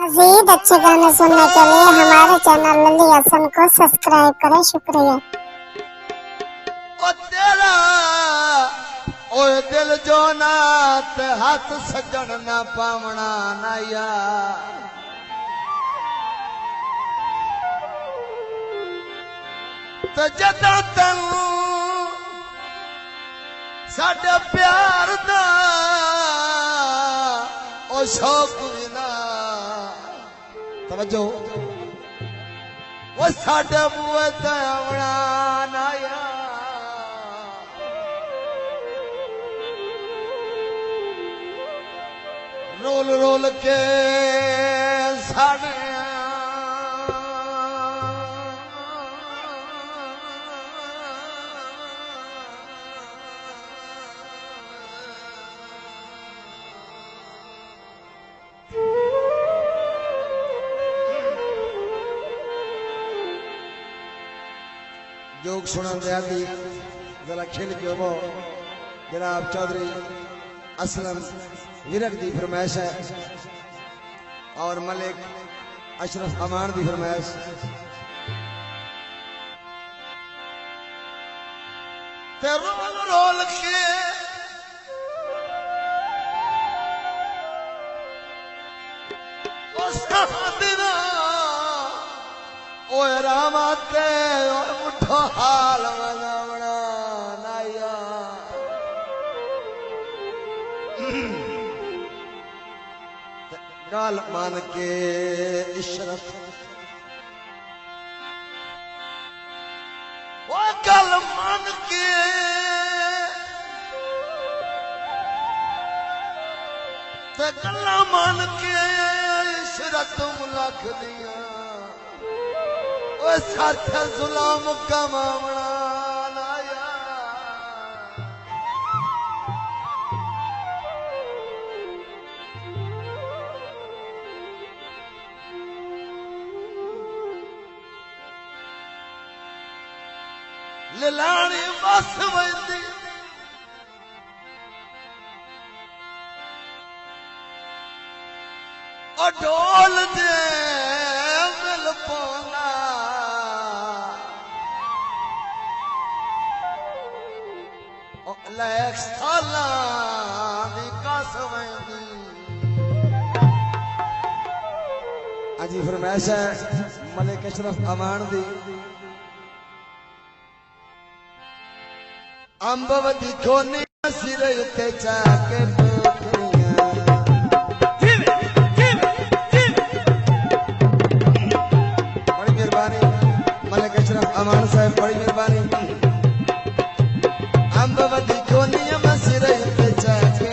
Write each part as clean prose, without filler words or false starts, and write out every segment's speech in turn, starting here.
मज़ीद अच्छे गाने सुनने के लिए हमारे चैनल लली हसन को सब्सक्राइब करें। शुक्रिया। ओ तेरा ओए दिल जो नात हाथ सजन ना पावना ना यार तो जदा तन साडे प्यार दा ओ शौक बिना तवज्जो वो साडे मुँह ते आवना ना यार रोल रोल के साड़े जोग सुनन दया दी जरा खेल के वो जनाब चौधरी असलम विरक दी फरमाइश है और मलिक अशरफ अमान दी फरमाइश ते रोल रोल के ओ सादिना ओ रामा ते ओ मुठो हाल मनावना ना यार गाल मान के इशरत वो गल मान के ते गल्ला मान के इशरत मुलख दिया वो साथ जुलाम कमावना ललानी बस वंदी ओ ढोल दे मिल पौना ओ लैक साला दी कस वंदी अजी फरमाइश है मलिक अशरफ अमान दी अंबवती खोनी सिर उते चाके बड़ी मेहरबानी मलिक अशरफ अमान साहब बड़ी मेहरबानी अंबवती खोनी सिर उते चाके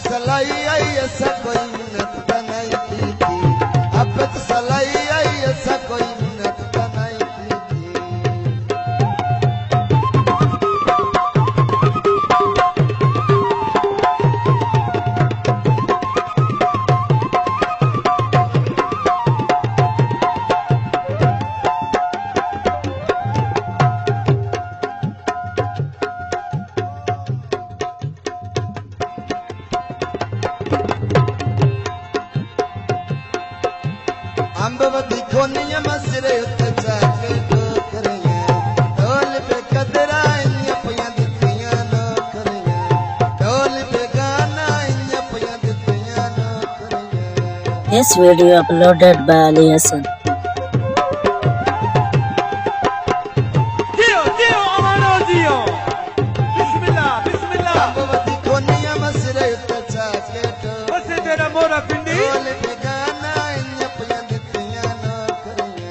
सलाई आई ऐसा कोई मिन्नत बनाई थी अब तो सलाई आई ऐसा कोई मिन्नत बनाई थी अंबवती खोनिया मसरे उते जाके ठोकरियां ढोल पे कदरा इन्या पियां दित्तियां नौकरियां ढोल पे गाना इन्या पियां दित्तियां नौकरियां। This video uploaded by Ali Hassan. अंबवती खोनिया मसरे उते जाके ठोकरियां ढोल पे गाना इन्या पियां दित्तियां नौकरियां।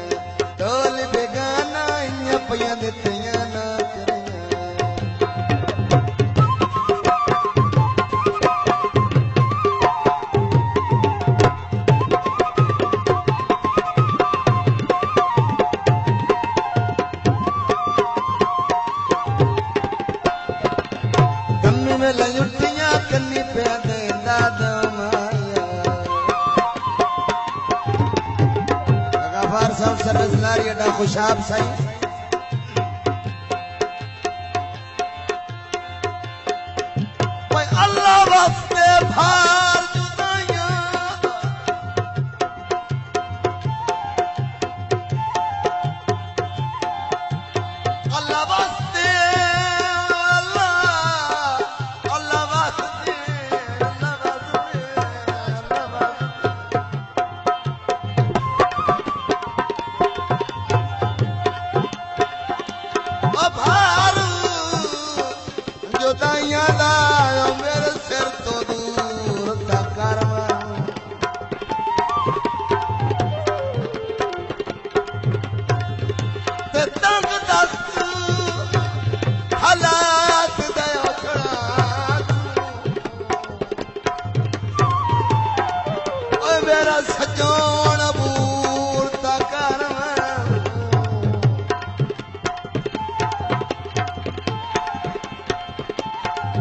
गफार साउंड सर्विस लारी अड्डा खुशाब साईं अल्लाह वास्ते भार जुदाइयां अल्लाह वास्ते अल्लाह वास्ते भार जुदाइयां दा मेरे सिर तो दूर दा करवा ते तंग दस हालात दे औखड़ा ओए मेरा सजोण बूर दा करवा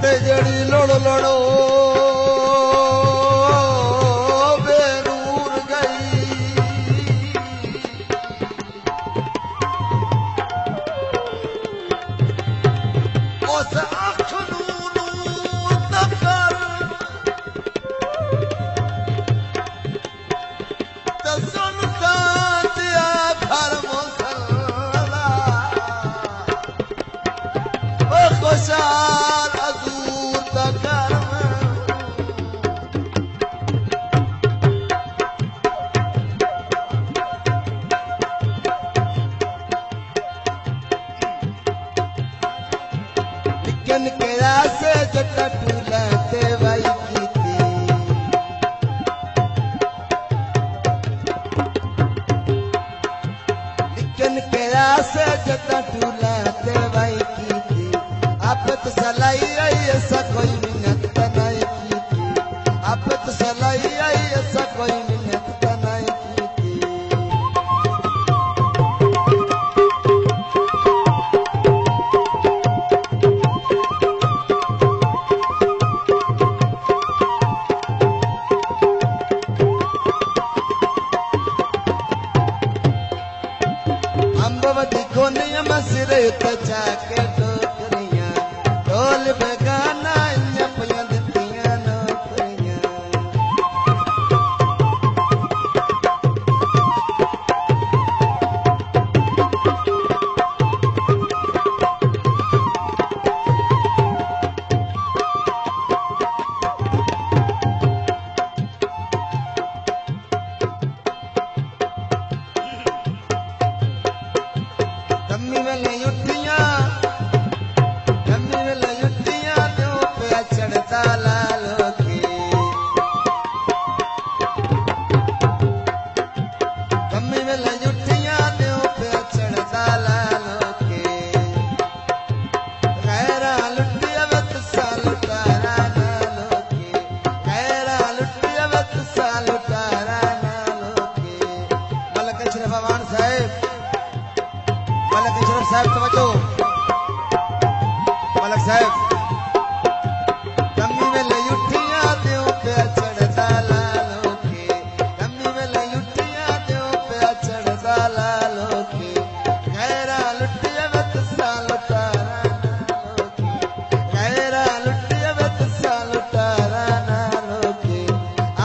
ते जड़ी लोड़ लोड़ो बेनूर गई उस अख नूर तकर ते सुनता दिया घर मुसल्ला ओ खुशाल अजूर दा घर निकन के रासे जटा टूला ते वाई कीती निकन के रासे जटा टूला ते वाई कीती आपत सलाई आई ऐसा कोई मिन्नत नहीं कीती आपत सलाई आई ऐसा कोई मिन्नत नहीं कीती अम्बवती कोनिया मसरे तचा के टोकरियां ढोल बेगाना इन्या दित्तियां नौकरियां कम्मी वेले उठियां दो पे चढ़ता लालो के कम्मी वेले उठियां दो पे चढ़ता लालो के गैरा लुटिया वत साल तारा नालो के गैरा लुटिया वत साल तारा नालो के मलक अशरफ अवान साहब मलक अशरफ साहब तवज्जो मलक साहब कम्मी वेले उठियां दियो पे चढ़दा लालो के कम्मी वेले उठियां दियो पे चढ़दा लालो के गैरा लुटिया वत साल तारा नालो के गैरा लुटिया वत साल तारा नालो के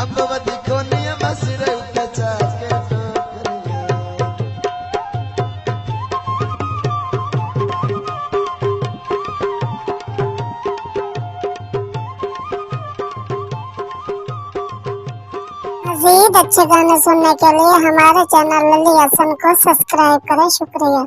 अम्बवती कोनिया मसरे तचा के टोकरियां मजीद अच्छे गाने सुनने के लिए हमारे चैनल लल्ली हसन को सब्सक्राइब करें। शुक्रिया।